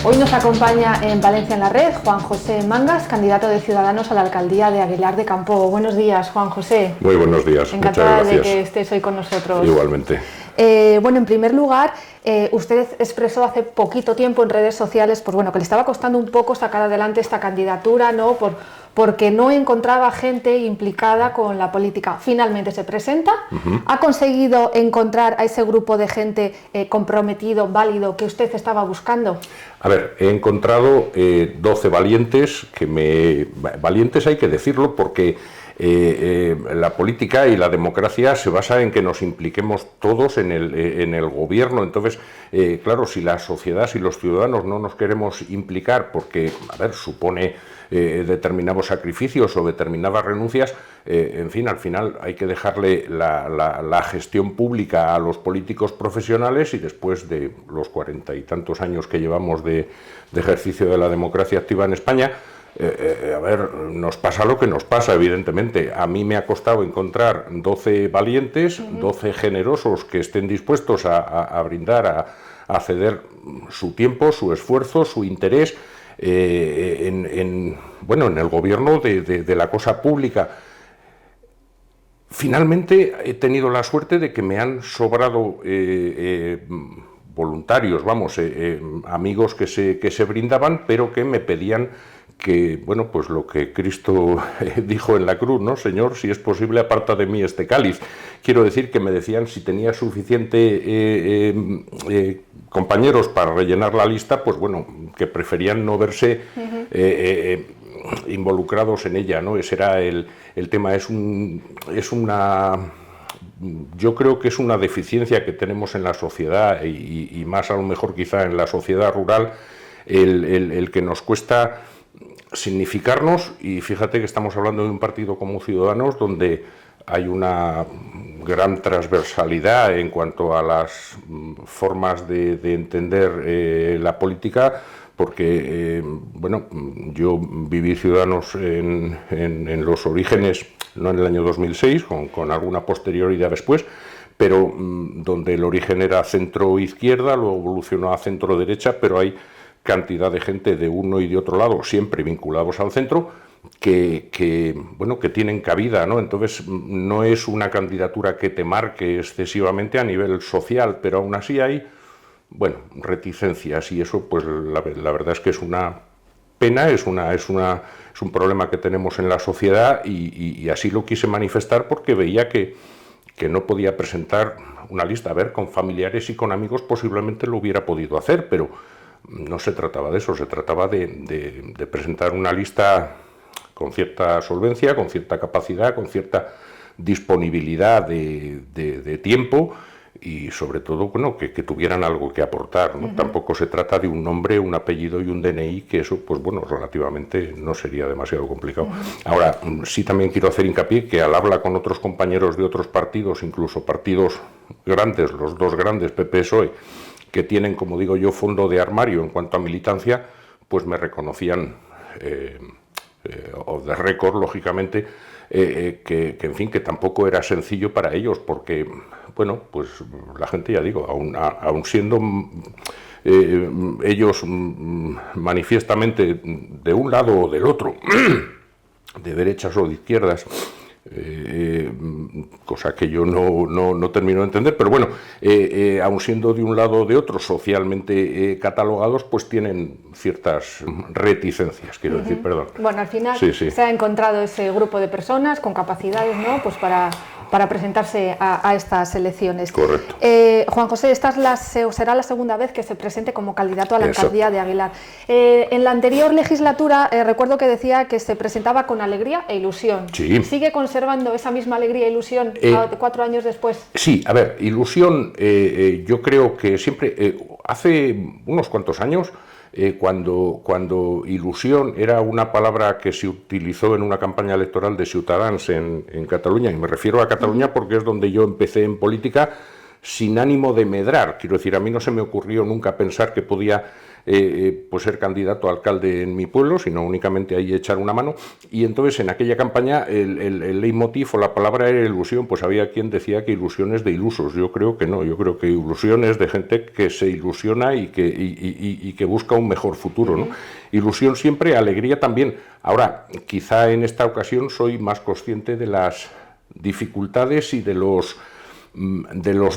Hoy nos acompaña en Valencia en la Red Juan José Mangas, candidato de Ciudadanos a la alcaldía de Aguilar de Campo. Buenos días, Juan José. Muy buenos días, Encantada muchas gracias. de que estés hoy con nosotros. Igualmente. Bueno, en primer lugar, usted expresó hace poquito tiempo en redes sociales pues bueno, que le estaba costando un poco sacar adelante esta candidatura, ¿no? Porque no encontraba gente implicada con la política. Finalmente se presenta, ha conseguido encontrar a ese grupo de gente comprometido, válido, que usted estaba buscando. A ver, he encontrado 12 valientes, valientes hay que decirlo porque la política y la democracia se basa en que nos impliquemos todos en el gobierno. Entonces, claro, si la sociedad, si los ciudadanos no nos queremos implicar porque, a ver, supone determinados sacrificios o determinadas renuncias, en fin, al final hay que dejarle la gestión pública a los políticos profesionales y después de los 40 y tantos años que llevamos de ejercicio de la democracia activa en España, a ver, nos pasa lo que nos pasa, evidentemente. A mí me ha costado encontrar 12 valientes, 12 generosos que estén dispuestos a brindar, a ceder su tiempo, su esfuerzo, su interés en el gobierno de la cosa pública. Finalmente he tenido la suerte de que me han sobrado voluntarios, amigos que se brindaban, pero que me pedían que, bueno, pues lo que Cristo dijo en la cruz, ¿no? Señor, si es posible, aparta de mí este cáliz. Quiero decir que me decían si tenía suficiente compañeros para rellenar la lista, pues bueno, que preferían no verse involucrados en ella, ¿no? Ese era el tema. Yo creo que es una deficiencia que tenemos en la sociedad y más a lo mejor quizá en la sociedad rural, el que nos cuesta significarnos, y fíjate que estamos hablando de un partido como Ciudadanos donde hay una gran transversalidad en cuanto a las formas de entender la política, porque yo viví Ciudadanos en los orígenes, no en el año 2006, con alguna posterioridad después, pero donde el origen era centro-izquierda, luego evolucionó a centro-derecha, pero hay cantidad de gente de uno y de otro lado, siempre vinculados al centro, que tienen cabida, ¿no? Entonces, no es una candidatura que te marque excesivamente a nivel social, pero aún así hay, reticencias, y eso, pues, la verdad es que es una pena, es un problema que tenemos en la sociedad, y así lo quise manifestar porque veía que no podía presentar una lista. A ver, con familiares y con amigos posiblemente lo hubiera podido hacer, pero no se trataba de eso, se trataba de presentar una lista con cierta solvencia, con cierta capacidad, con cierta disponibilidad de tiempo y sobre todo que tuvieran algo que aportar, ¿no? Tampoco se trata de un nombre, un apellido y un DNI, que eso, pues relativamente no sería demasiado complicado. Ahora, sí también quiero hacer hincapié que al hablar con otros compañeros de otros partidos, incluso partidos grandes, los dos grandes, PP-PSOE, que tienen, como digo yo, fondo de armario en cuanto a militancia, pues me reconocían, off the record, lógicamente, en fin, que tampoco era sencillo para ellos, porque, pues la gente, ya digo, aun siendo ellos manifiestamente de un lado o del otro, de derechas o de izquierdas, cosa que yo no termino de entender, pero aun siendo de un lado o de otro socialmente catalogados, pues tienen ciertas reticencias, quiero decir, perdón. Bueno, al final se ha encontrado ese grupo de personas con capacidades, ¿no? Pues para presentarse a estas elecciones. Correcto. Juan José, será la segunda vez que se presente como candidato a la alcaldía de Aguilar. En la anterior legislatura recuerdo que decía que se presentaba con alegría e ilusión. Sí. ¿Sigue conservando esa misma alegría e ilusión 4 años después? Sí, a ver, ilusión, yo creo que siempre, hace unos cuantos años, cuando ilusión era una palabra que se utilizó en una campaña electoral de Ciutadans en Cataluña, y me refiero a Cataluña porque es donde yo empecé en política sin ánimo de medrar. Quiero decir, a mí no se me ocurrió nunca pensar que podía pues ser candidato a alcalde en mi pueblo, sino únicamente ahí echar una mano. Y entonces en aquella campaña el leitmotiv o la palabra era ilusión, pues había quien decía que ilusiones de ilusos. Yo creo que no, yo creo que ilusiones de gente que se ilusiona y que busca un mejor futuro, ¿no? Ilusión siempre, alegría también. Ahora, quizá en esta ocasión soy más consciente de las dificultades y de los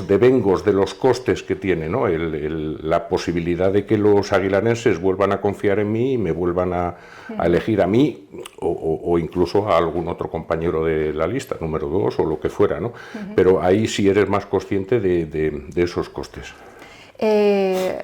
devengos, de los costes que tiene, ¿no? La posibilidad de que los aguilarenses vuelvan a confiar en mí y me vuelvan a elegir a mí o incluso a algún otro compañero de la lista, número 2 o lo que fuera, ¿no? Pero ahí sí eres más consciente de esos costes.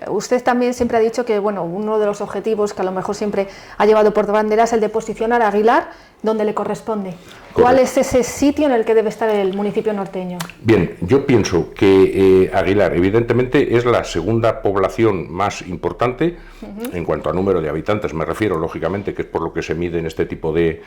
Usted también siempre ha dicho que bueno, uno de los objetivos que a lo mejor siempre ha llevado por bandera es el de posicionar a Aguilar donde le corresponde. Correcto. ¿Cuál es ese sitio en el que debe estar el municipio norteño? Bien, yo pienso que Aguilar evidentemente es la segunda población más importante en cuanto a número de habitantes, me refiero lógicamente, que es por lo que se mide en este tipo de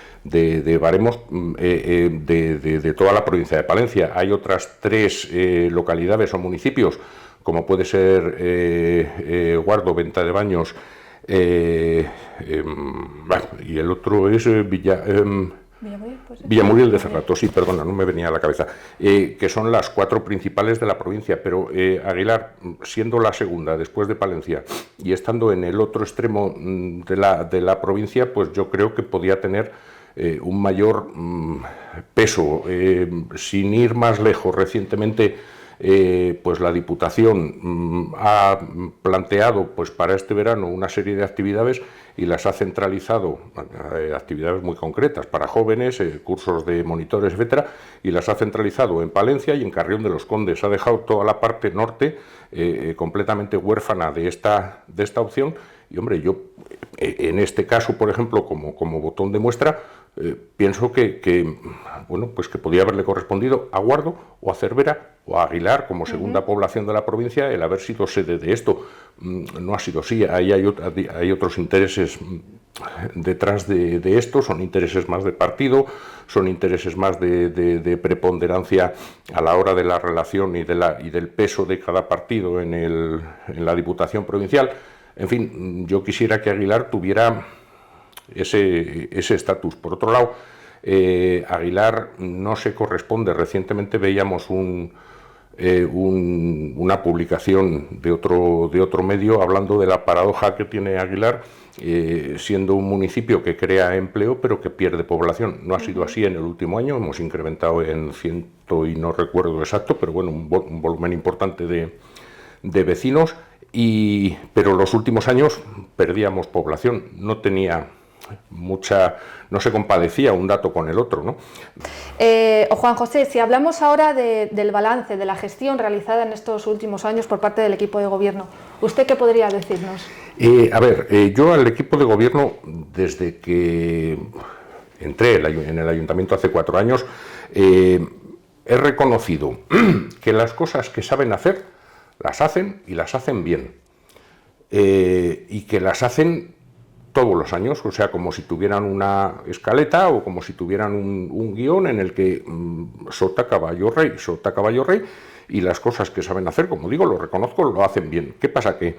baremos de toda la provincia de Palencia. Hay otras 3 localidades o municipios, como puede ser Guardo, Venta de Baños, y el otro es Villamuriel de Cerrato, sí, perdona, no me venía a la cabeza, que son las 4 principales de la provincia, pero Aguilar, siendo la segunda después de Palencia y estando en el otro extremo de la provincia, pues yo creo que podía tener un mayor peso. Sin ir más lejos, recientemente pues la Diputación ha planteado pues para este verano una serie de actividades y las ha centralizado, actividades muy concretas para jóvenes, cursos de monitores, etcétera, y las ha centralizado en Palencia y en Carrión de los Condes. Ha dejado toda la parte norte completamente huérfana de esta opción. Y hombre, yo en este caso, por ejemplo, como botón de muestra, pienso que bueno, pues que podía haberle correspondido a Guardo o a Cervera o a Aguilar como segunda población de la provincia el haber sido sede de esto. No ha sido así, ahí hay otros intereses detrás de esto, son intereses más de partido, son intereses más de preponderancia a la hora de la relación y del peso de cada partido en la Diputación provincial. En fin, yo quisiera que Aguilar tuviera ese estatus. Por otro lado, Aguilar no se corresponde. Recientemente veíamos una publicación de otro medio hablando de la paradoja que tiene Aguilar, siendo un municipio que crea empleo pero que pierde población. No ha sido así en el último año, hemos incrementado en 100 y no recuerdo exacto, pero bueno, un volumen importante de vecinos, pero los últimos años perdíamos población, no se compadecía un dato con el otro, ¿no? Juan José, si hablamos ahora del balance, de la gestión realizada en estos últimos años por parte del equipo de gobierno, ¿usted qué podría decirnos? Yo al equipo de gobierno, desde que entré en el ayuntamiento hace 4 años, he reconocido que las cosas que saben hacer, las hacen y las hacen bien. Y que las hacen todos los años, o sea, como si tuvieran una escaleta o como si tuvieran un guión en el que sota, caballo, rey, y las cosas que saben hacer, como digo, lo reconozco, lo hacen bien. ¿Qué pasa? Que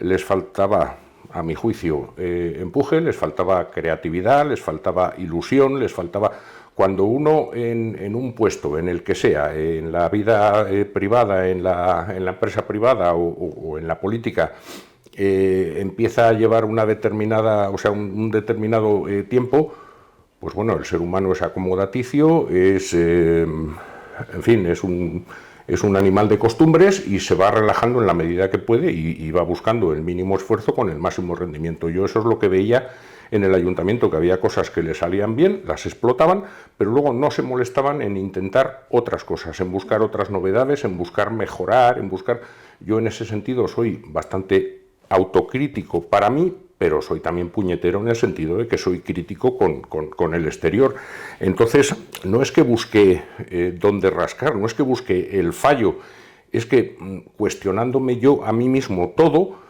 les faltaba, a mi juicio, empuje, les faltaba creatividad, les faltaba ilusión, les faltaba... Cuando uno en un puesto, en el que sea, en la vida privada, en la empresa privada o en la política, empieza a llevar una determinada, o sea, un determinado tiempo, pues bueno, el ser humano es acomodaticio, en fin, es un animal de costumbres y se va relajando en la medida que puede y va buscando el mínimo esfuerzo con el máximo rendimiento. Yo eso es lo que veía en el ayuntamiento, que había cosas que le salían bien, las explotaban, pero luego no se molestaban en intentar otras cosas, en buscar otras novedades, en buscar mejorar, Yo en ese sentido soy bastante autocrítico para mí, pero soy también puñetero en el sentido de que soy crítico con el exterior. Entonces, no es que busque dónde rascar, no es que busque el fallo, es que cuestionándome yo a mí mismo todo,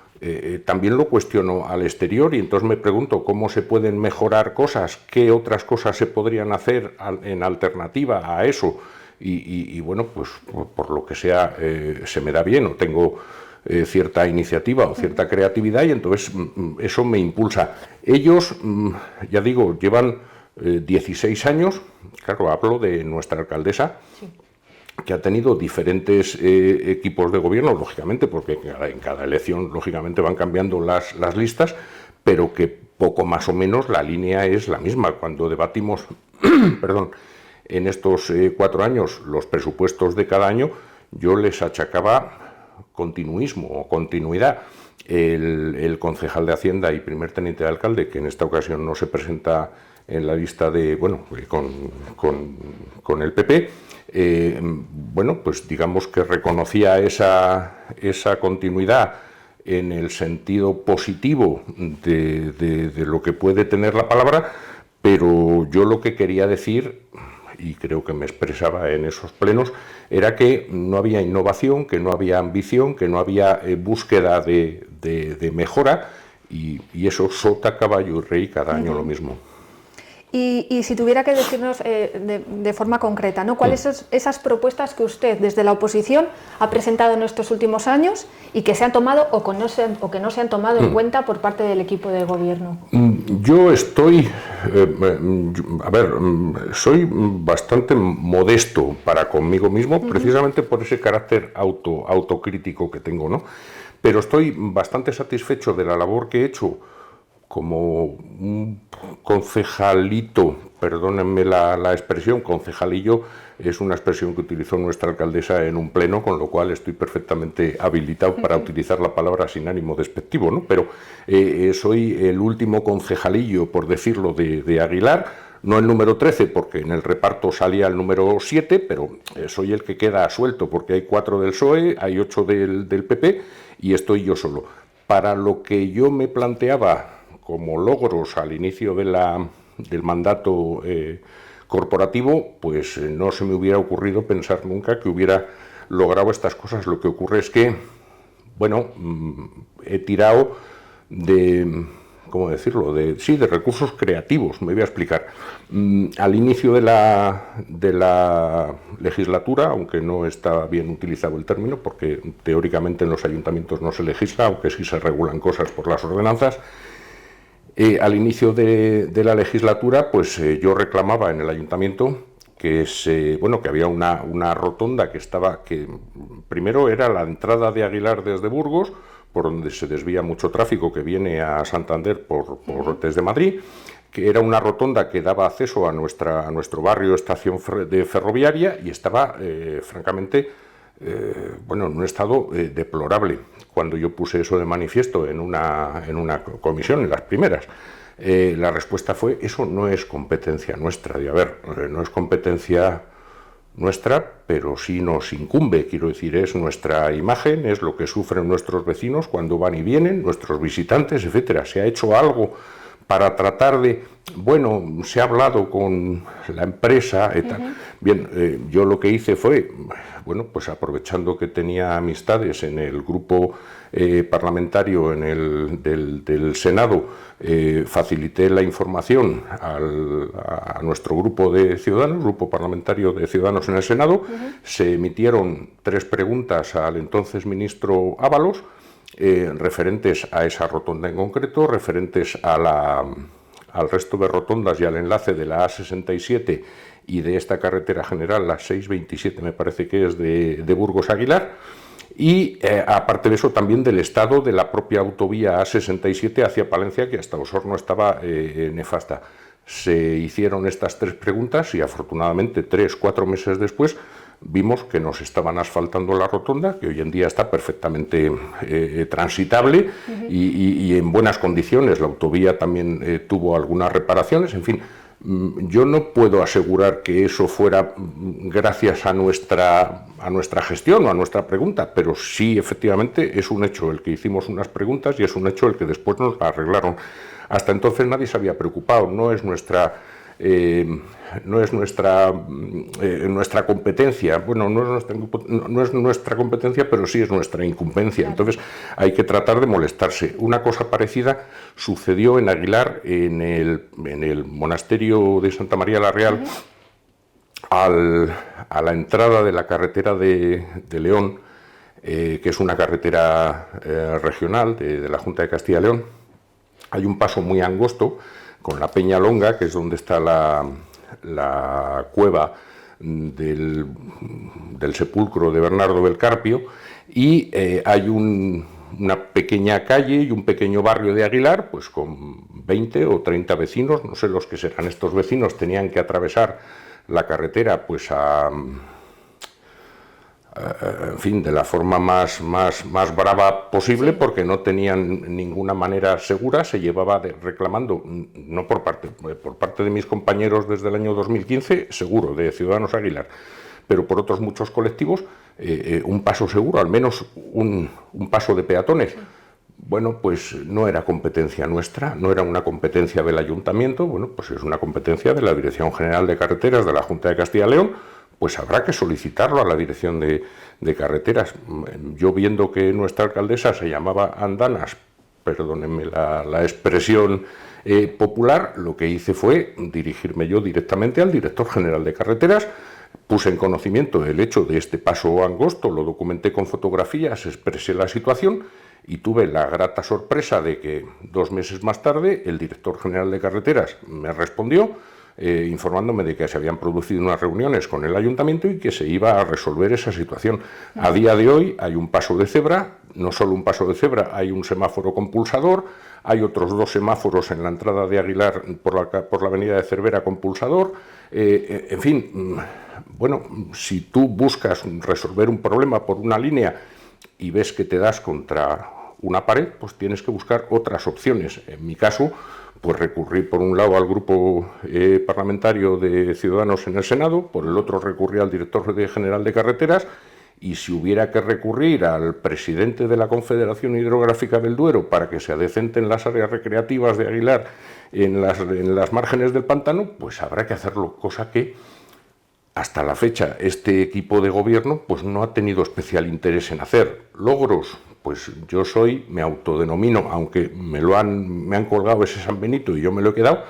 también lo cuestiono al exterior y entonces me pregunto cómo se pueden mejorar cosas, qué otras cosas se podrían hacer en alternativa a eso y bueno, pues por lo que sea se me da bien o tengo cierta iniciativa o cierta creatividad, y entonces eso me impulsa. Ellos, ya digo, llevan 16 años, claro, hablo de nuestra alcaldesa, sí, que ha tenido diferentes equipos de gobierno, lógicamente, porque en cada elección, lógicamente, van cambiando las listas, pero que poco más o menos la línea es la misma. Cuando debatimos, perdón, en estos 4 años los presupuestos de cada año, yo les achacaba continuismo o continuidad. El concejal de Hacienda y primer teniente de alcalde, que en esta ocasión no se presenta en la lista de, bueno, con el PP, bueno, pues digamos que reconocía esa continuidad en el sentido positivo de lo que puede tener la palabra, pero yo lo que quería decir, y creo que me expresaba en esos plenos, era que no había innovación, que no había ambición, que no había búsqueda de mejora, y eso sota, caballo y rey cada año lo mismo. Y si tuviera que decirnos de forma concreta, ¿no?, ¿cuáles son esas propuestas que usted desde la oposición ha presentado en estos últimos años y que se han tomado o que no se han tomado en cuenta por parte del equipo de gobierno? Yo estoy, a ver, soy bastante modesto para conmigo mismo, precisamente por ese carácter autocrítico que tengo, ¿no? Pero estoy bastante satisfecho de la labor que he hecho como un concejalito, perdónenme la expresión, concejalillo es una expresión que utilizó nuestra alcaldesa en un pleno, con lo cual estoy perfectamente habilitado para utilizar la palabra sin ánimo despectivo, ¿no? Pero soy el último concejalillo, por decirlo, de Aguilar, no el número 13, porque en el reparto salía el número 7, pero soy el que queda suelto, porque hay 4 del PSOE, hay 8 del PP y estoy yo solo. Para lo que yo me planteaba como logros al inicio del mandato corporativo, pues no se me hubiera ocurrido pensar nunca que hubiera logrado estas cosas. Lo que ocurre es que, bueno, he tirado de, ¿cómo decirlo?, de recursos creativos, me voy a explicar. Al inicio de la legislatura, aunque no está bien utilizado el término, porque teóricamente en los ayuntamientos no se legisla, aunque sí se regulan cosas por las ordenanzas, al inicio de la legislatura, pues yo reclamaba en el ayuntamiento que había una rotonda que primero era la entrada de Aguilar desde Burgos, por donde se desvía mucho tráfico que viene a Santander desde Madrid, que era una rotonda que daba acceso a nuestro barrio, estación de ferroviaria, y estaba francamente en un estado deplorable. Cuando yo puse eso de manifiesto en una comisión, en las primeras, la respuesta fue: eso no es competencia nuestra. No es competencia nuestra, pero sí nos incumbe, quiero decir, es nuestra imagen, es lo que sufren nuestros vecinos cuando van y vienen, nuestros visitantes, etcétera. ¿Se ha hecho algo para tratar de, bueno, se ha hablado con la empresa y tal? Bien, yo lo que hice fue, bueno, pues aprovechando que tenía amistades en el grupo parlamentario del Senado, facilité la información a nuestro grupo de ciudadanos, grupo parlamentario de Ciudadanos en el Senado. Se emitieron 3 preguntas al entonces ministro Ábalos, referentes a esa rotonda en concreto, referentes al resto de rotondas y al enlace de la A67 y de esta carretera general, la 627 me parece que es de Burgos a Aguilar, y aparte de eso también del estado de la propia autovía A67 hacia Palencia, que hasta Osorno estaba nefasta. Se hicieron estas 3 preguntas y afortunadamente 3-4 meses después vimos que nos estaban asfaltando la rotonda, que hoy en día está perfectamente transitable y en buenas condiciones. La autovía también tuvo algunas reparaciones, en fin. Yo no puedo asegurar que eso fuera gracias a nuestra gestión o a nuestra pregunta, pero sí, efectivamente, es un hecho el que hicimos unas preguntas y es un hecho el que después nos la arreglaron. Hasta entonces nadie se había preocupado, no es nuestra competencia. Bueno, no es nuestra competencia, pero sí es nuestra incumbencia. Claro. Entonces hay que tratar de molestarse. Una cosa5parecida sucedió en Aguilar, en el monasterio de Santa María la Real, a la entrada de la carretera de León. que es una carretera regional de la Junta de Castilla y León. Hay un paso muy angosto con la Peña Longa, que es donde está la cueva del sepulcro de Bernardo del Carpio, y hay una pequeña calle y un pequeño barrio de Aguilar, pues con 20 o 30 vecinos, no sé los que serán estos vecinos, tenían que atravesar la carretera pues en fin, de la forma más brava posible, porque no tenían ninguna manera segura. Se llevaba reclamando, no por parte de mis compañeros desde el año 2015, seguro, de Ciudadanos Aguilar, pero por otros muchos colectivos, un paso seguro, al menos un paso de peatones. Bueno, pues no era competencia nuestra, no era una competencia del ayuntamiento, bueno, pues es una competencia de la Dirección General de Carreteras de la Junta de Castilla y León. Pues habrá que solicitarlo a la Dirección de Carreteras. Yo, viendo que nuestra alcaldesa se llamaba Andanas, perdónenme la expresión popular, lo que hice fue dirigirme yo directamente al Director General de Carreteras, puse en conocimiento el hecho de este paso angosto, lo documenté con fotografías, expresé la situación y tuve la grata sorpresa de que 2 meses más tarde el Director General de Carreteras me respondió informándome de que se habían producido unas reuniones con el ayuntamiento y que se iba a resolver esa situación. A día de hoy hay un paso de cebra, no solo un paso de cebra, hay un semáforo con pulsador, hay otros 2 semáforos en la entrada de Aguilar por la avenida de Cervera con pulsador. En fin, bueno, si tú buscas resolver un problema por una línea y ves que te das contra una pared, pues tienes que buscar otras opciones. En mi caso, pues recurrí por un lado al grupo parlamentario de Ciudadanos en el Senado, por el otro recurrí al director general de Carreteras, y si hubiera que recurrir al presidente de la Confederación Hidrográfica del Duero para que se adecenten las áreas recreativas de Aguilar en las márgenes del pantano, pues habrá que hacerlo, cosa que hasta la fecha este equipo de gobierno pues no ha tenido especial interés en hacer. Logros, pues yo me autodenomino, aunque me han colgado ese San Benito y yo me lo he quedado,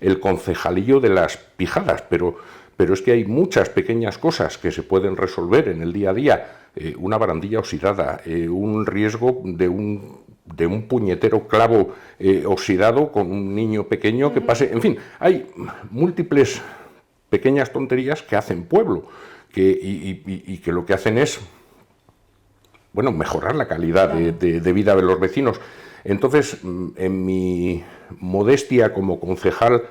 el concejalillo de las pijadas, pero es que hay muchas pequeñas cosas que se pueden resolver en el día a día. Una barandilla oxidada, un riesgo de un puñetero clavo oxidado con un niño pequeño que pase, en fin, hay múltiples pequeñas tonterías que hacen pueblo, y que lo que hacen es, bueno, mejorar la calidad de vida de los vecinos. Entonces, en mi modestia como concejal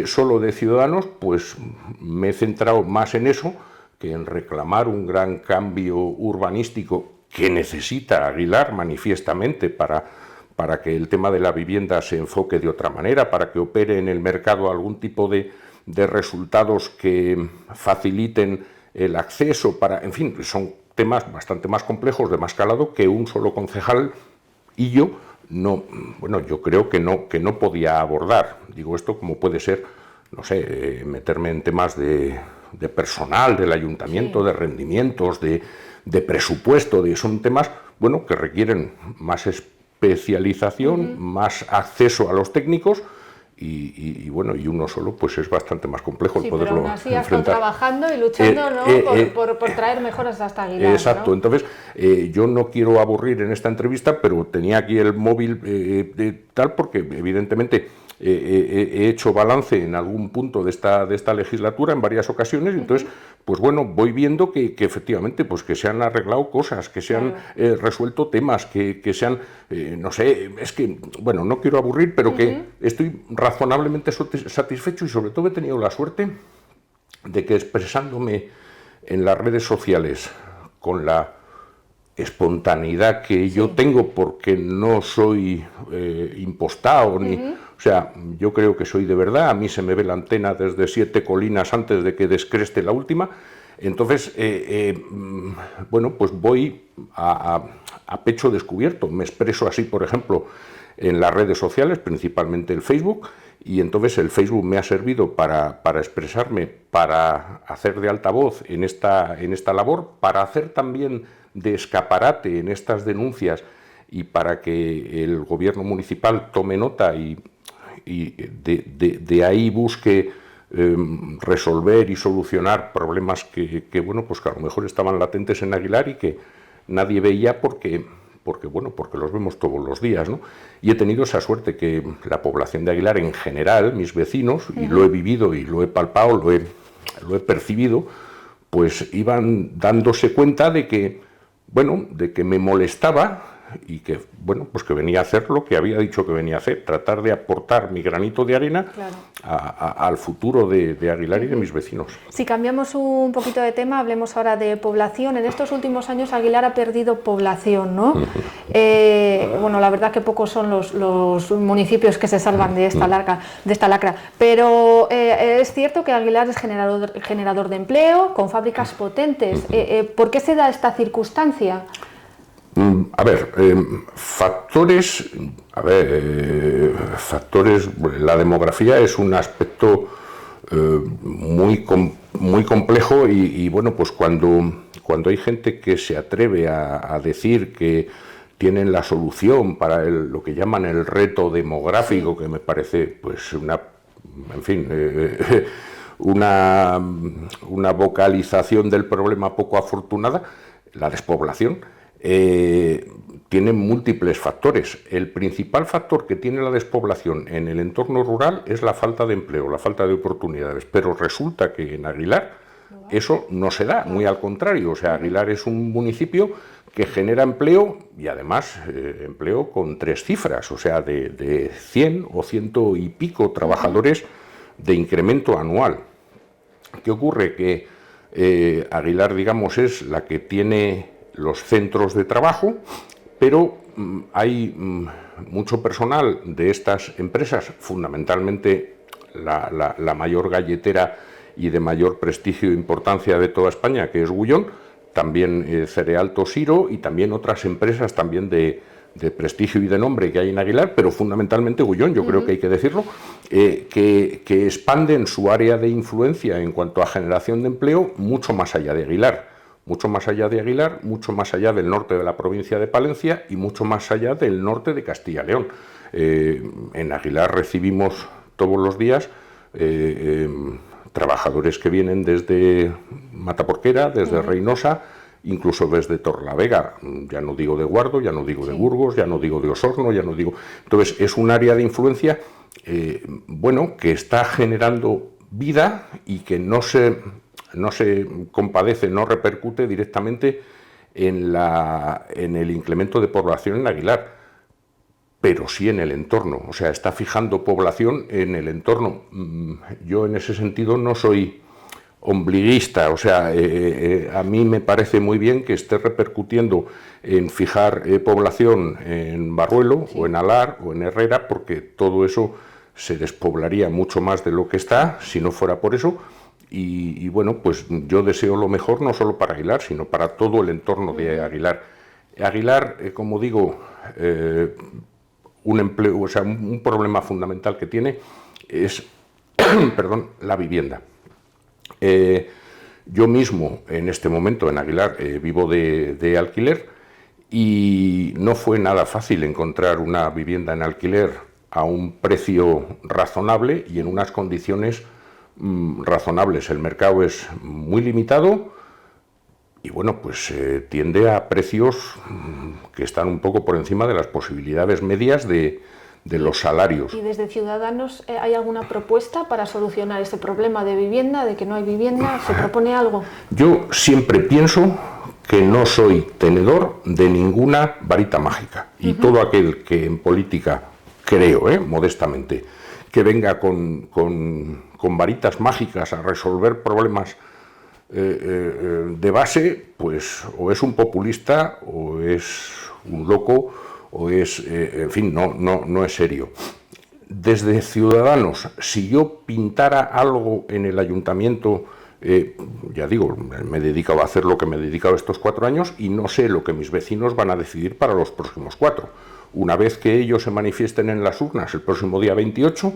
solo de Ciudadanos, pues me he centrado más en eso que en reclamar un gran cambio urbanístico que necesita Aguilar manifiestamente para que el tema de la vivienda se enfoque de otra manera, para que opere en el mercado algún tipo de resultados que faciliten el acceso, en fin, son temas bastante más complejos, de más calado, que un solo concejal y yo yo creo que no podía abordar. Digo esto como puede ser, no sé, meterme en temas de personal del ayuntamiento, sí, de rendimientos, de presupuesto, son temas, bueno, que requieren más especialización, más acceso a los técnicos. Y bueno, y uno solo pues es bastante más complejo el poderlo pero aún así enfrentar. Estado trabajando y luchando por traer mejoras hasta Aguilar. Exacto, ¿no? Entonces yo no quiero aburrir en esta entrevista, pero tenía aquí el móvil porque evidentemente he hecho balance en algún punto de esta legislatura en varias ocasiones, y entonces pues bueno, voy viendo que efectivamente pues que se han arreglado cosas, que se han resuelto temas, que se han, no sé, es que, bueno, no quiero aburrir, pero que estoy razonablemente satisfecho, y sobre todo he tenido la suerte de que, expresándome en las redes sociales con la espontaneidad que yo tengo, porque no soy impostado, o sea, yo creo que soy de verdad. A mí se me ve la antena desde 7 colinas antes de que descreste la última. Entonces, bueno, pues voy a pecho descubierto. Me expreso así, por ejemplo, en las redes sociales, principalmente el Facebook, y entonces el Facebook me ha servido para expresarme, para hacer de altavoz en esta labor, para hacer también de escaparate en estas denuncias, y para que el gobierno municipal tome nota y de ahí busque resolver y solucionar problemas que bueno, pues que a lo mejor estaban latentes en Aguilar, y que nadie veía porque los vemos todos los días, ¿no? Y he tenido esa suerte que la población de Aguilar en general, mis vecinos, y lo he vivido y lo he palpado, lo he percibido, pues iban dándose cuenta de que, de que me molestaba y que, pues que venía a hacer lo que había dicho que venía a hacer, tratar de aportar mi granito de arena al futuro de Aguilar y de mis vecinos. Si cambiamos un poquito de tema, hablemos ahora de población. En estos últimos años Aguilar ha perdido población, ¿no? La verdad que pocos son los municipios que se salvan de esta lacra, pero es cierto que Aguilar es generador de empleo, con fábricas potentes. ¿Por qué se da esta circunstancia? Factores, la demografía es un aspecto muy complejo y pues cuando hay gente que se atreve a decir que tienen la solución para lo que llaman el reto demográfico, que me parece pues una vocalización del problema poco afortunada, la despoblación. Tiene múltiples factores. El principal factor que tiene la despoblación en el entorno rural es la falta de empleo, la falta de oportunidades, pero resulta que en Aguilar eso no se da, muy al contrario. O sea, Aguilar es un municipio que genera empleo y además empleo con 3 cifras, o sea, de 100 o 100 y pico trabajadores de incremento anual. ¿Qué ocurre? Que Aguilar, digamos, es la que tiene los centros de trabajo, pero hay mucho personal de estas empresas, fundamentalmente la mayor galletera y de mayor prestigio e importancia de toda España, que es Gullón, también Cereal Tosiro y también otras empresas también de prestigio y de nombre que hay en Aguilar, pero fundamentalmente Gullón, yo creo que hay que decirlo, que expanden su área de influencia en cuanto a generación de empleo mucho más allá de Aguilar. Mucho más allá de Aguilar, mucho más allá del norte de la provincia de Palencia y mucho más allá del norte de Castilla y León. En Aguilar recibimos todos los días trabajadores que vienen desde Mataporquera, desde Reynosa, incluso desde Torlavega, ya no digo de Guardo, ya no digo de Burgos, ya no digo de Osorno, ya no digo... Entonces es un área de influencia, que está generando vida y que no se compadece, no repercute directamente en el incremento de población en Aguilar, pero sí en el entorno, o sea, está fijando población en el entorno. Yo en ese sentido no soy ombliguista, o sea, a mí me parece muy bien que esté repercutiendo en fijar población en Barruelo o en Alar o en Herrera, porque todo eso se despoblaría mucho más de lo que está si no fuera por eso. Y pues yo deseo lo mejor no solo para Aguilar, sino para todo el entorno de Aguilar. Aguilar, como digo, un problema fundamental que tiene es la vivienda. Yo mismo, en este momento en Aguilar, vivo de alquiler y no fue nada fácil encontrar una vivienda en alquiler a un precio razonable y en unas condiciones razonables. El mercado es muy limitado y pues tiende a precios que están un poco por encima de las posibilidades medias de los salarios. ¿Y desde Ciudadanos hay alguna propuesta para solucionar ese problema de vivienda, de que no hay vivienda? ¿Se propone algo? Yo siempre pienso que no soy tenedor de ninguna varita mágica y todo aquel que en política creo, modestamente, que venga con varitas mágicas a resolver problemas de base, pues o es un populista o es un loco o es, no es serio. Desde Ciudadanos, si yo pintara algo en el ayuntamiento, ya digo, me he dedicado a hacer lo que me he dedicado estos 4 años y no sé lo que mis vecinos van a decidir para los próximos 4. Una vez que ellos se manifiesten en las urnas el próximo día 28,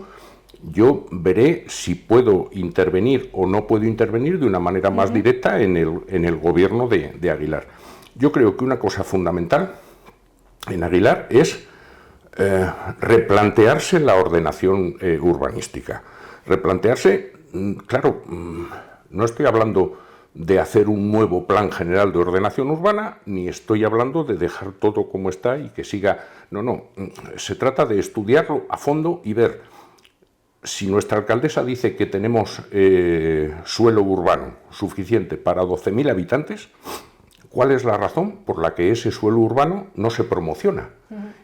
yo veré si puedo intervenir o no puedo intervenir de una manera más directa en el gobierno de Aguilar. Yo creo que una cosa fundamental en Aguilar es replantearse la ordenación urbanística. Replantearse, claro, no estoy hablando de hacer un nuevo plan general de ordenación urbana, ni estoy hablando de dejar todo como está y que siga. No, se trata de estudiarlo a fondo y ver si nuestra alcaldesa dice que tenemos suelo urbano suficiente para 12.000 habitantes, ¿cuál es la razón por la que ese suelo urbano no se promociona?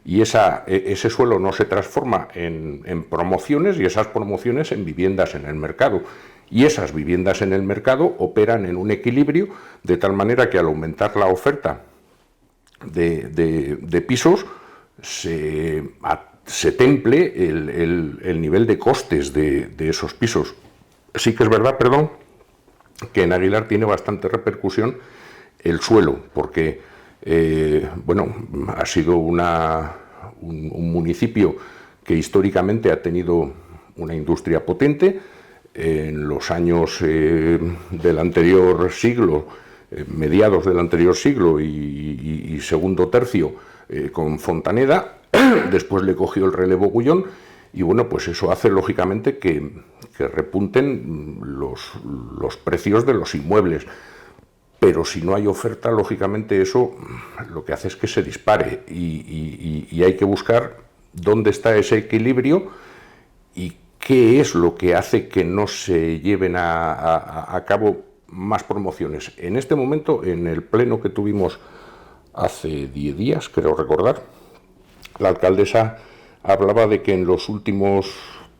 Y ese suelo no se transforma en promociones y esas promociones en viviendas en el mercado. Y esas viviendas en el mercado operan en un equilibrio de tal manera que al aumentar la oferta de pisos se temple el nivel de costes de esos pisos. Sí que es verdad, que en Aguilar tiene bastante repercusión el suelo, porque ha sido un municipio que históricamente ha tenido una industria potente. En los años del anterior siglo, mediados del anterior siglo y segundo tercio, con Fontaneda, después le cogió el relevo Gullón, y bueno, pues eso hace lógicamente que repunten los precios de los inmuebles. Pero si no hay oferta, lógicamente eso lo que hace es que se dispare y hay que buscar dónde está ese equilibrio y qué es lo que hace que no se lleven a cabo más promociones. En este momento, en el pleno que tuvimos hace 10 días, creo recordar, la alcaldesa hablaba de que en los últimos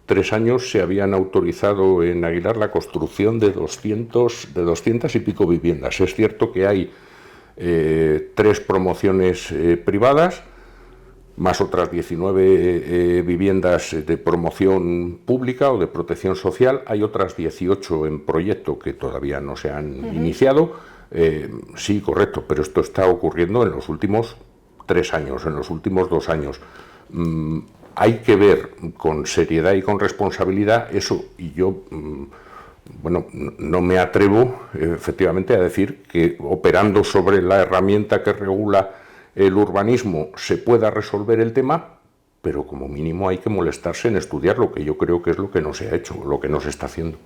3 años se habían autorizado en Aguilar la construcción de 200 y pico viviendas. Es cierto que hay 3 promociones privadas, más otras 19 viviendas de promoción pública o de protección social. Hay otras 18 en proyecto que todavía no se han iniciado. Sí, correcto, pero esto está ocurriendo en los últimos 3 años, en los últimos 2 años. Hay que ver con seriedad y con responsabilidad eso, y yo no me atrevo efectivamente a decir que operando sobre la herramienta que regula el urbanismo se pueda resolver el tema, pero como mínimo hay que molestarse en estudiar lo que yo creo que es lo que no se ha hecho, lo que no se está haciendo.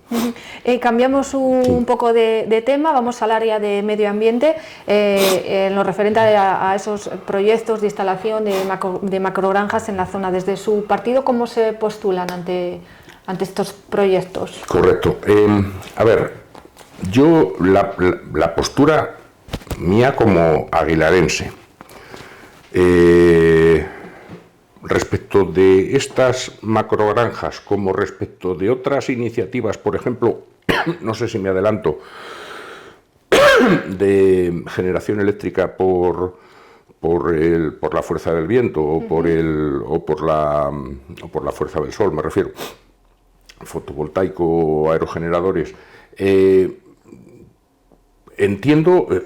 Cambiamos un poco de tema, vamos al área de medio ambiente, en lo referente a esos proyectos de instalación de macrogranjas en la zona. Desde su partido, ¿cómo se postulan ante estos proyectos? Correcto. A ver, yo la postura mía como aguilarense, respecto de estas macrogranjas, como respecto de otras iniciativas, por ejemplo, no sé si me adelanto, de generación eléctrica por la fuerza del viento o por la fuerza del sol, me refiero, fotovoltaico, aerogeneradores.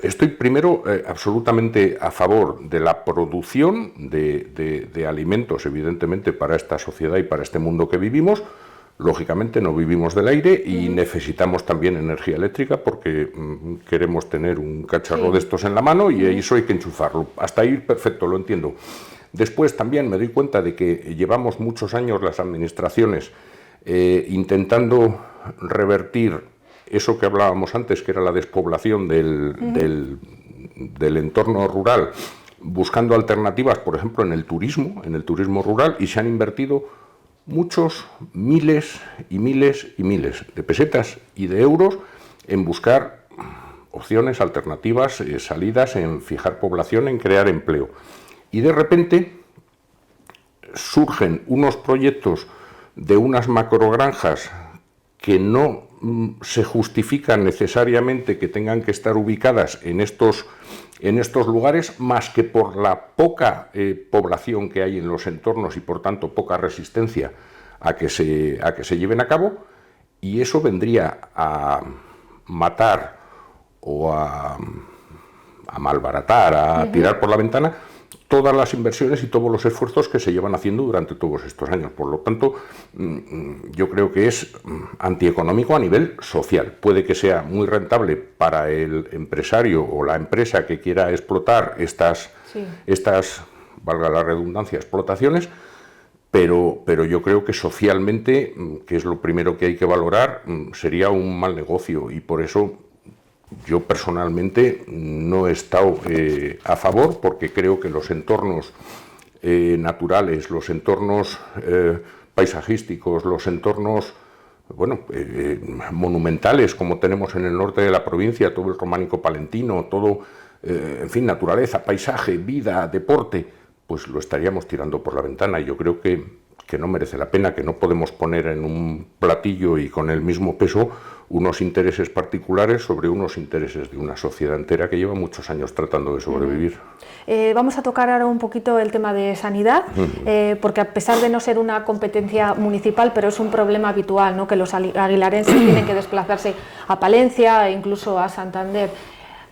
Estoy primero absolutamente a favor de la producción de alimentos, evidentemente, para esta sociedad y para este mundo que vivimos. Lógicamente no vivimos del aire y necesitamos también energía eléctrica porque queremos tener un cacharro de estos en la mano y eso hay que enchufarlo. Hasta ahí perfecto, lo entiendo. Después también me doy cuenta de que llevamos muchos años las administraciones intentando revertir eso que hablábamos antes, que era la despoblación del entorno rural, buscando alternativas, por ejemplo, en el turismo rural, y se han invertido muchos miles y miles y miles de pesetas y de euros en buscar opciones, alternativas, salidas, en fijar población, en crear empleo. Y de repente surgen unos proyectos de unas macrogranjas que no se justifican necesariamente que tengan que estar ubicadas en estos lugares, más que por la poca población que hay en los entornos y por tanto poca resistencia a que se lleven a cabo, y eso vendría a matar o a malbaratar, a tirar por la ventana todas las inversiones y todos los esfuerzos que se llevan haciendo durante todos estos años. Por lo tanto, yo creo que es antieconómico a nivel social. Puede que sea muy rentable para el empresario o la empresa que quiera explotar estas, valga la redundancia, explotaciones, pero yo creo que socialmente, que es lo primero que hay que valorar, sería un mal negocio, y por eso yo personalmente no he estado a favor, porque creo que los entornos naturales, los entornos paisajísticos, los entornos monumentales como tenemos en el norte de la provincia, todo el románico palentino, todo, en fin, naturaleza, paisaje, vida, deporte, pues lo estaríamos tirando por la ventana. Y yo creo que no merece la pena, que no podemos poner en un platillo y con el mismo peso unos intereses particulares sobre unos intereses de una sociedad entera que lleva muchos años tratando de sobrevivir. Vamos a tocar ahora un poquito el tema de sanidad, porque a pesar de no ser una competencia municipal, pero es un problema habitual, ¿no? Que los aguilarenses tienen que desplazarse a Palencia e incluso a Santander.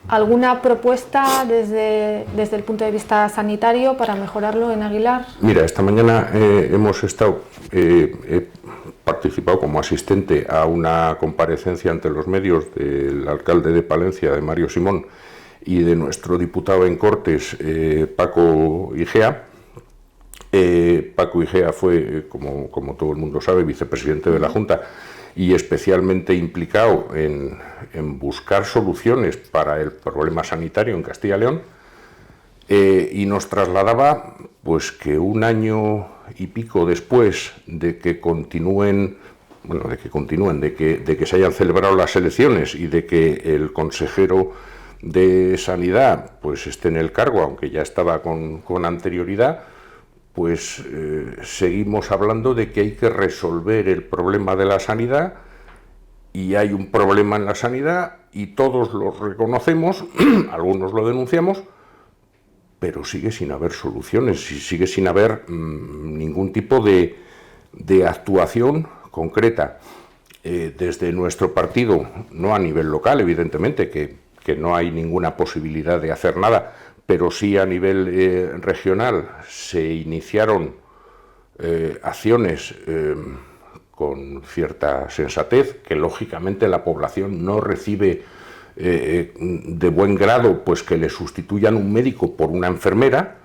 ¿Alguna propuesta desde el punto de vista sanitario para mejorarlo en Aguilar? Mira, esta mañana hemos estado, he participado como asistente a una comparecencia ante los medios del alcalde de Palencia, de Mario Simón, y de nuestro diputado en Cortes, Paco Igea. Paco Igea fue, como todo el mundo sabe, vicepresidente de la Junta, y especialmente implicado en buscar soluciones para el problema sanitario en Castilla y León, y nos trasladaba pues que un año y pico después de que de que se hayan celebrado las elecciones y de que el consejero de Sanidad pues esté en el cargo, aunque ya estaba con anterioridad, pues seguimos hablando de que hay que resolver el problema de la sanidad, y hay un problema en la sanidad y todos lo reconocemos, algunos lo denunciamos, pero sigue sin haber soluciones y sigue sin haber ningún tipo de actuación concreta. Desde nuestro partido, no a nivel local, evidentemente, que no hay ninguna posibilidad de hacer nada, pero sí a nivel regional se iniciaron acciones con cierta sensatez, que lógicamente la población no recibe de buen grado, pues que le sustituyan un médico por una enfermera.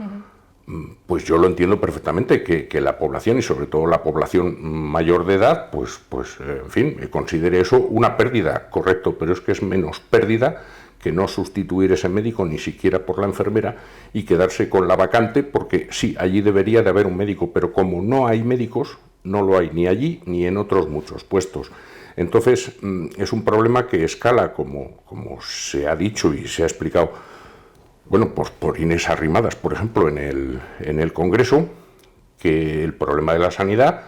Pues yo lo entiendo perfectamente, que la población, y sobre todo la población mayor de edad, pues en fin, considere eso una pérdida, correcto, pero es que es menos pérdida que no sustituir ese médico ni siquiera por la enfermera y quedarse con la vacante, porque sí, allí debería de haber un médico, pero como no hay médicos, no lo hay ni allí ni en otros muchos puestos. Entonces es un problema que escala, como se ha dicho y se ha explicado, bueno, pues por Inés Arrimadas, por ejemplo, en el Congreso, que el problema de la sanidad,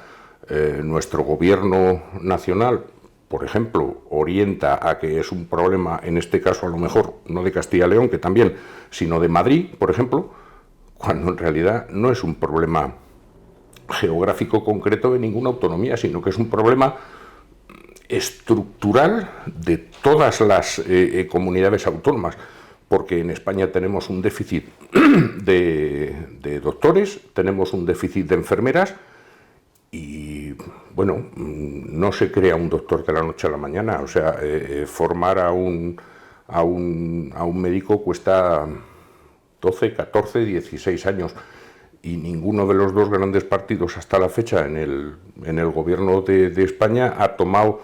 nuestro gobierno nacional, por ejemplo, orienta a que es un problema, en este caso a lo mejor no de Castilla y León, que también, sino de Madrid, por ejemplo, cuando en realidad no es un problema geográfico concreto de ninguna autonomía, sino que es un problema estructural de todas las comunidades autónomas, porque en España tenemos un déficit de doctores, tenemos un déficit de enfermeras, y bueno, no se crea un doctor de la noche a la mañana. O sea, formar a un médico cuesta 12, 14, 16 años, y ninguno de los dos grandes partidos hasta la fecha en el gobierno de España ha tomado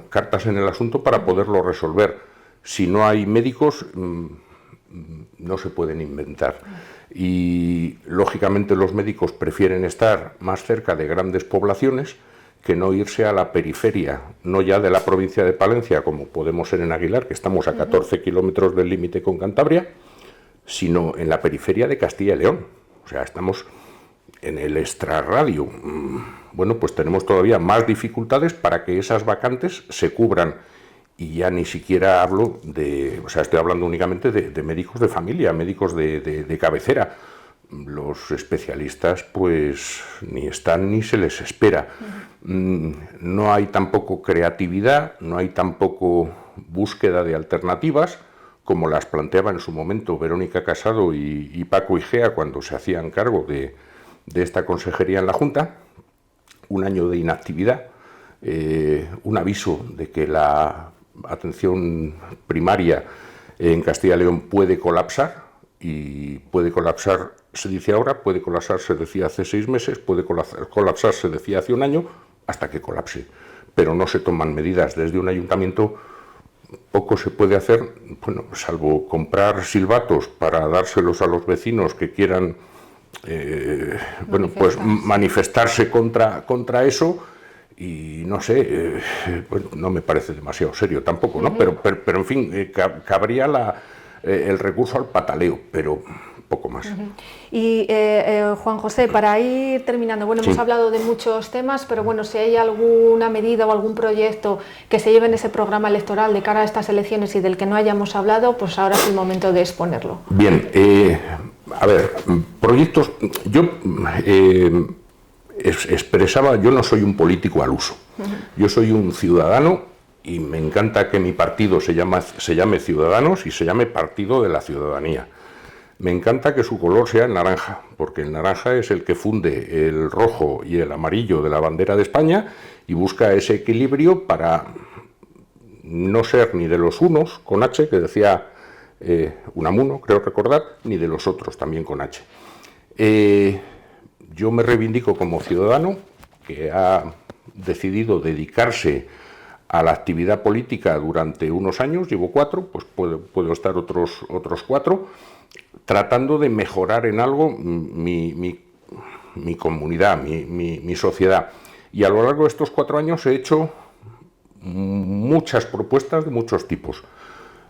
cartas en el asunto para poderlo resolver. Si no hay médicos, no se pueden inventar. Y lógicamente los médicos prefieren estar más cerca de grandes poblaciones que no irse a la periferia, no ya de la provincia de Palencia, como podemos ser en Aguilar, que estamos a 14 kilómetros del límite con Cantabria, sino en la periferia de Castilla y León. O sea, estamos en el extrarradio. Bueno, pues tenemos todavía más dificultades para que esas vacantes se cubran. Y ya ni siquiera hablo estoy hablando únicamente de médicos de familia, médicos de cabecera. Los especialistas pues ni están ni se les espera. No hay tampoco creatividad, no hay tampoco búsqueda de alternativas, como las planteaba en su momento Verónica Casado y Paco Igea cuando se hacían cargo de esta consejería en la Junta. Un año de inactividad, un aviso de que la atención primaria en Castilla y León puede colapsar, y puede colapsar, se dice ahora, puede colapsar, se decía hace 6 meses, puede colapsar, se decía hace un año, hasta que colapse. Pero no se toman medidas desde un ayuntamiento, poco se puede hacer, bueno, salvo comprar silbatos para dárselos a los vecinos que quieran bueno, pues manifestarse contra eso, y no sé, bueno, no me parece demasiado serio tampoco, ¿no? Pero en fin, cabría el recurso al pataleo, pero poco más. Y Juan José, para ir terminando, bueno, hemos hablado de muchos temas, pero bueno, si hay alguna medida o algún proyecto que se lleve en ese programa electoral de cara a estas elecciones y del que no hayamos hablado, pues ahora es el momento de exponerlo. Bien, a ver, proyectos, yo expresaba, yo no soy un político al uso, yo soy un ciudadano y me encanta que mi partido se llame Ciudadanos y se llame Partido de la Ciudadanía. Me encanta que su color sea el naranja, porque el naranja es el que funde el rojo y el amarillo de la bandera de España y busca ese equilibrio para no ser ni de los unos, con H, que decía Unamuno, creo recordar, ni de los otros, también con H. Yo me reivindico como ciudadano que ha decidido dedicarse a la actividad política durante unos años, llevo 4, pues puedo estar otros 4, tratando de mejorar en algo mi comunidad, mi sociedad. Y a lo largo de estos 4 años he hecho muchas propuestas de muchos tipos.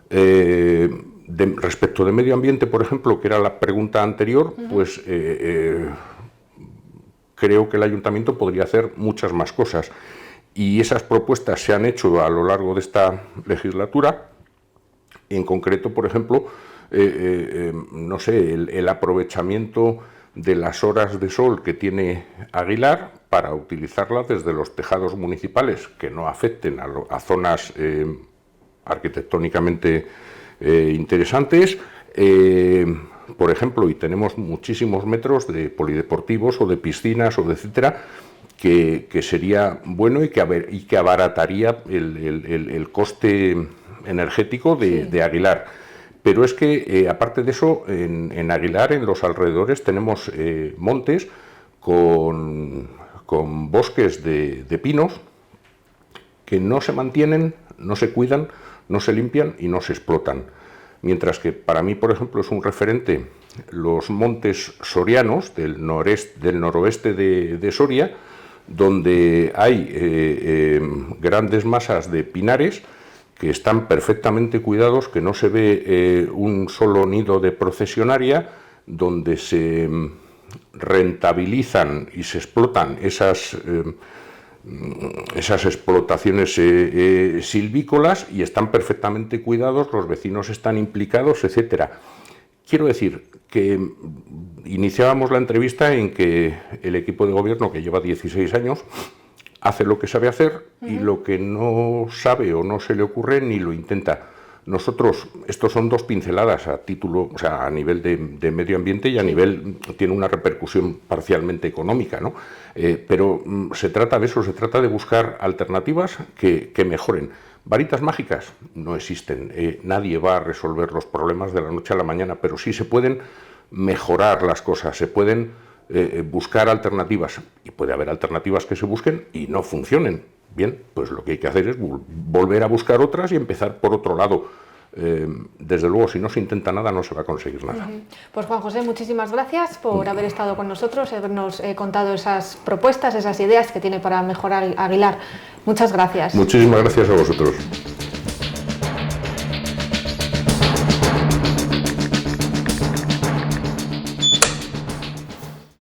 Respecto de medio ambiente, por ejemplo, que era la pregunta anterior, pues creo que el ayuntamiento podría hacer muchas más cosas. Y esas propuestas se han hecho a lo largo de esta legislatura. En concreto, por ejemplo, no sé, el aprovechamiento de las horas de sol que tiene Aguilar para utilizarlas desde los tejados municipales que no afecten a zonas arquitectónicamente interesantes, por ejemplo, y tenemos muchísimos metros de polideportivos o de piscinas o de etcétera, que sería bueno y que abarataría el coste energético de Aguilar. Pero es que, aparte de eso, en Aguilar, en los alrededores, tenemos montes con bosques de pinos que no se mantienen, no se cuidan, no se limpian y no se explotan. Mientras que para mí, por ejemplo, es un referente los montes sorianos del noroeste de Soria, donde hay grandes masas de pinares que están perfectamente cuidados, que no se ve un solo nido de procesionaria, donde se rentabilizan y se explotan esas explotaciones silvícolas y están perfectamente cuidados, los vecinos están implicados, etcétera. Quiero decir que iniciábamos la entrevista en que el equipo de gobierno, que lleva 16 años, hace lo que sabe hacer y lo que no sabe o no se le ocurre ni lo intenta. Nosotros, estos son 2 pinceladas a título, o sea, a nivel de medio ambiente y a nivel, tiene una repercusión parcialmente económica, ¿no? Pero se trata de eso, se trata de buscar alternativas que mejoren. Varitas mágicas no existen, nadie va a resolver los problemas de la noche a la mañana, pero sí se pueden mejorar las cosas, se pueden buscar alternativas, y puede haber alternativas que se busquen y no funcionen. Bien, pues lo que hay que hacer es volver a buscar otras y empezar por otro lado. Desde luego, si no se intenta nada, no se va a conseguir nada. Pues Juan José, muchísimas gracias por haber estado con nosotros, habernos contado esas propuestas, esas ideas que tiene para mejorar Aguilar. Muchas gracias. Muchísimas gracias a vosotros.